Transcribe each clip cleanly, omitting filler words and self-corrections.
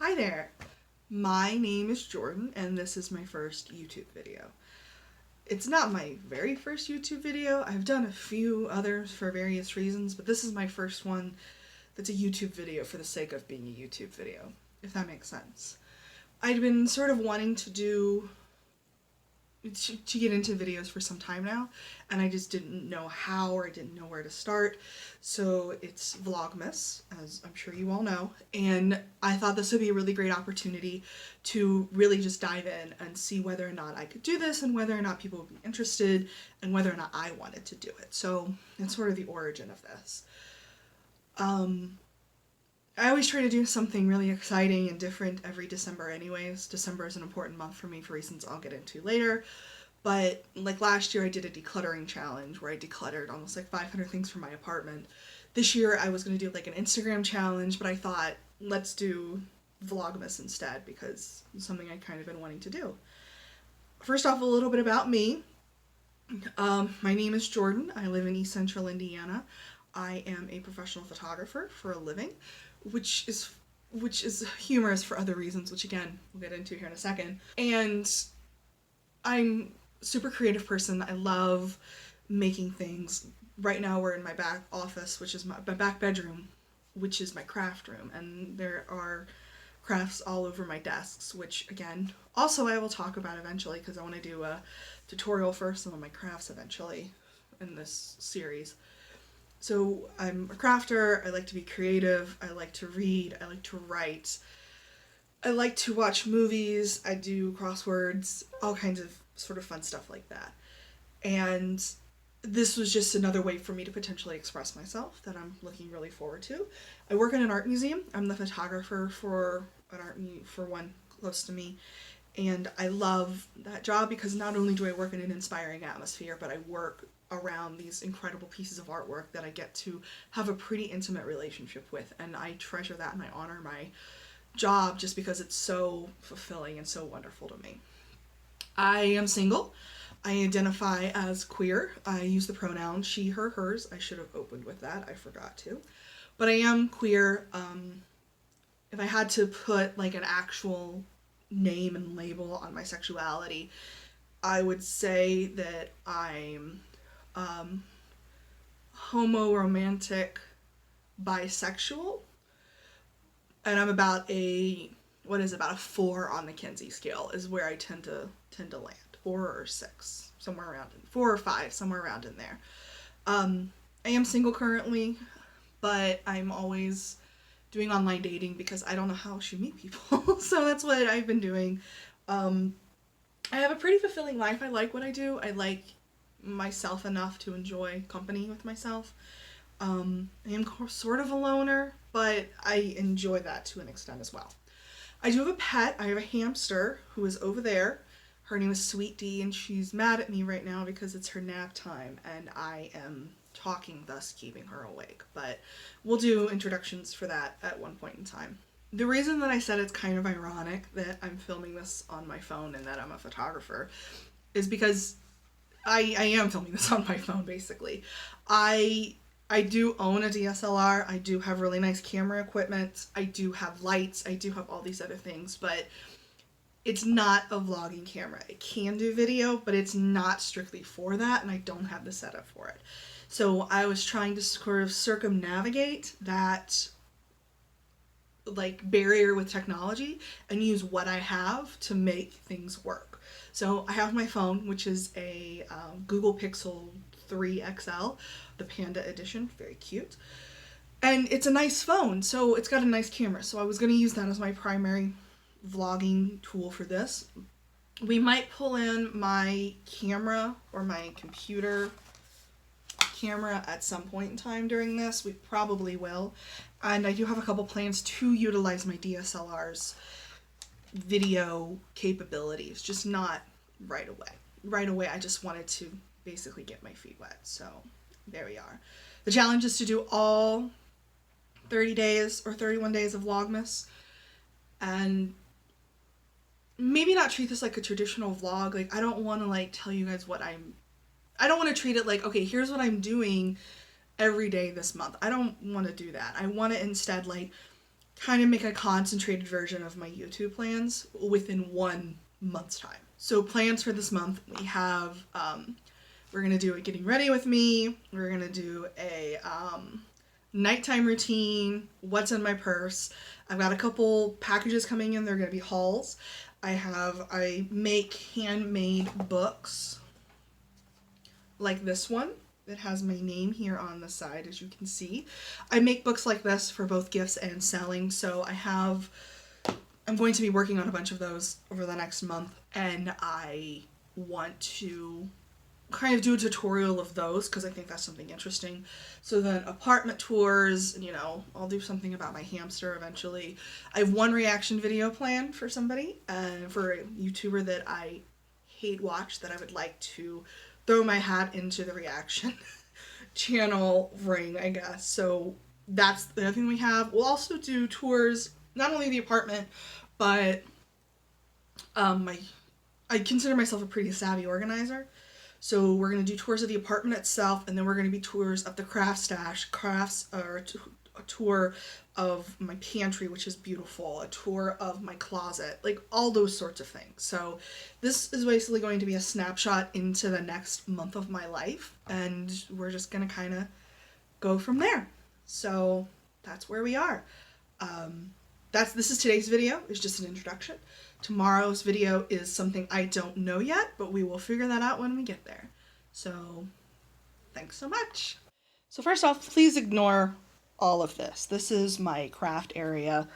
Hi there, my name is Jordan and this is my first YouTube video. It's not my very first YouTube video. I've done a few others for various reasons, but this is my first one that's a YouTube video for the sake of being a YouTube video, if that makes sense. I'd been sort of wanting to get into videos for some time now, and I just didn't know how, or I didn't know where to start. So it's VlogMas, as I'm sure you all know, and I thought this would be a really great opportunity to really just dive in and see whether or not I could do this and whether or not people would be interested and whether or not I wanted to do it. So that's sort of the origin of this. I always try to do something really exciting and different every December anyways. December is an important month for me for reasons I'll get into later. But like last year I did a decluttering challenge where I decluttered almost like 500 things from my apartment. This year I was going to do like an Instagram challenge, but I thought let's do Vlogmas instead because it's something I kind of been wanting to do. First off, a little bit about me. My name is Jordan. I live in East Central Indiana. I am a professional photographer for a living, which is humorous for other reasons, which again, we'll get into here in a second. And I'm a super creative person. I love making things. Right now we're in my back office, which is my back bedroom, which is my craft room. And there are crafts all over my desks, which again, also I will talk about eventually because I want to do a tutorial for some of my crafts eventually in this series. So I'm a crafter, I like to be creative, I like to read, I like to write, I like to watch movies, I do crosswords, all kinds of sort of fun stuff like that. And this was just another way for me to potentially express myself that I'm looking really forward to. I work in an art museum. I'm the photographer for one close to me. And I love that job because not only do I work in an inspiring atmosphere, but I work around these incredible pieces of artwork that I get to have a pretty intimate relationship with, and I treasure that and I honor my job just because it's so fulfilling and so wonderful to me. I am single. I identify as queer. I use the pronouns she, her, hers. I should have opened with that. I forgot to. But I am queer. If I had to put like an actual name and label on my sexuality, I would say that I'm homo-romantic bisexual, and I'm about a 4 on the Kinsey scale is where I tend to land. 4 or 6, somewhere around 4 or 5, somewhere around in there. I am single currently, but I'm always doing online dating because I don't know how else you meet people. So that's what I've been doing. I have a pretty fulfilling life. I like what I do. I like myself enough to enjoy company with myself. I am sort of a loner, but I enjoy that to an extent as well. I do have a pet. I have a hamster who is over there. Her name is Sweet D, and she's mad at me right now because it's her nap time, and I am talking, thus keeping her awake. But we'll do introductions for that at one point in time. The reason that I said it's kind of ironic that I'm filming this on my phone and that I'm a photographer is because I am filming this on my phone, basically. I do own a DSLR. I do have really nice camera equipment. I do have lights. I do have all these other things, but it's not a vlogging camera. It can do video, but it's not strictly for that, and I don't have the setup for it. So I was trying to sort of circumnavigate that like barrier with technology and use what I have to make things work. So I have my phone, which is a Google Pixel 3 XL, the Panda edition, very cute. And it's a nice phone, so it's got a nice camera. So I was going to use that as my primary vlogging tool for this. We might pull in my camera or my computer camera at some point in time during this. We probably will. And I do have a couple plans to utilize my DSLR's video capabilities, just not right away. Right away, I just wanted to basically get my feet wet. So there we are. The challenge is to do all 30 days or 31 days of Vlogmas, and maybe not treat this like a traditional vlog. Like, I don't want to like tell you guys I don't want to treat it like, okay, here's what I'm doing every day this month. I don't want to do that. I want to instead like kind of make a concentrated version of my YouTube plans within 1 month's time. So plans for this month, we have, we're going to do a getting ready with me. We're going to do a nighttime routine, what's in my purse. I've got a couple packages coming in. They're going to be hauls. I make handmade books like this one. It has my name here on the side, as you can see. I make books like this for both gifts and selling, so I'm going to be working on a bunch of those over the next month, and I want to kind of do a tutorial of those because I think that's something interesting. So then apartment tours, you know, I'll do something about my hamster eventually. I have one reaction video planned for somebody, for a YouTuber that I hate watch, that I would like to throw my hat into the reaction channel ring, I guess. So that's the other thing we have. We'll also do tours, not only the apartment, but I consider myself a pretty savvy organizer. So we're going to do tours of the apartment itself, and then we're going to be tours of the craft stash, a tour of my pantry, which is beautiful, a tour of my closet, like all those sorts of things. So this is basically going to be a snapshot into the next month of my life, and we're just going to kind of go from there. So that's where we are. This is today's video. It's just an introduction. Tomorrow's video is something I don't know yet, but we will figure that out when we get there. So thanks so much. So first off, please ignore all of this. This is my craft area.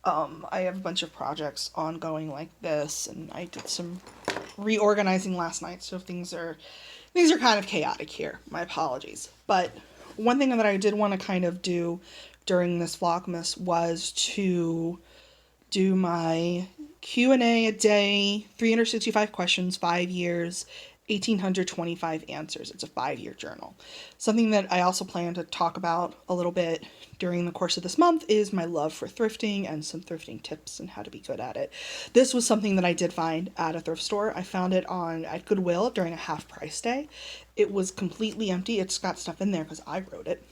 I have a bunch of projects ongoing like this, and I did some reorganizing last night, so things are kind of chaotic here. My apologies. But one thing that I did want to kind of do during this Vlogmas was to do my Q&A a day, 365 questions, 5 years, 1,825 answers. It's a 5-year journal. Something that I also plan to talk about a little bit during the course of this month is my love for thrifting and some thrifting tips and how to be good at it. This was something that I did find at a thrift store. I found it at Goodwill during a half price day. It was completely empty. It's got stuff in there because I wrote it.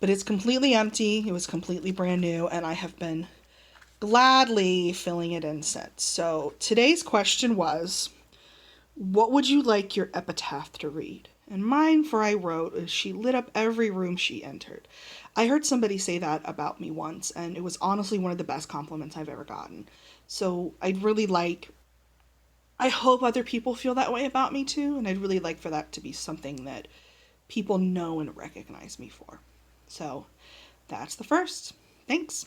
But it's completely empty. It was completely brand new, and I have been gladly filling it in since. So today's question was, what would you like your epitaph to read? And mine, for I wrote, is she lit up every room she entered. I heard somebody say that about me once, and it was honestly one of the best compliments I've ever gotten. So I hope other people feel that way about me too, and I'd really like for that to be something that people know and recognize me for. So that's the first. Thanks.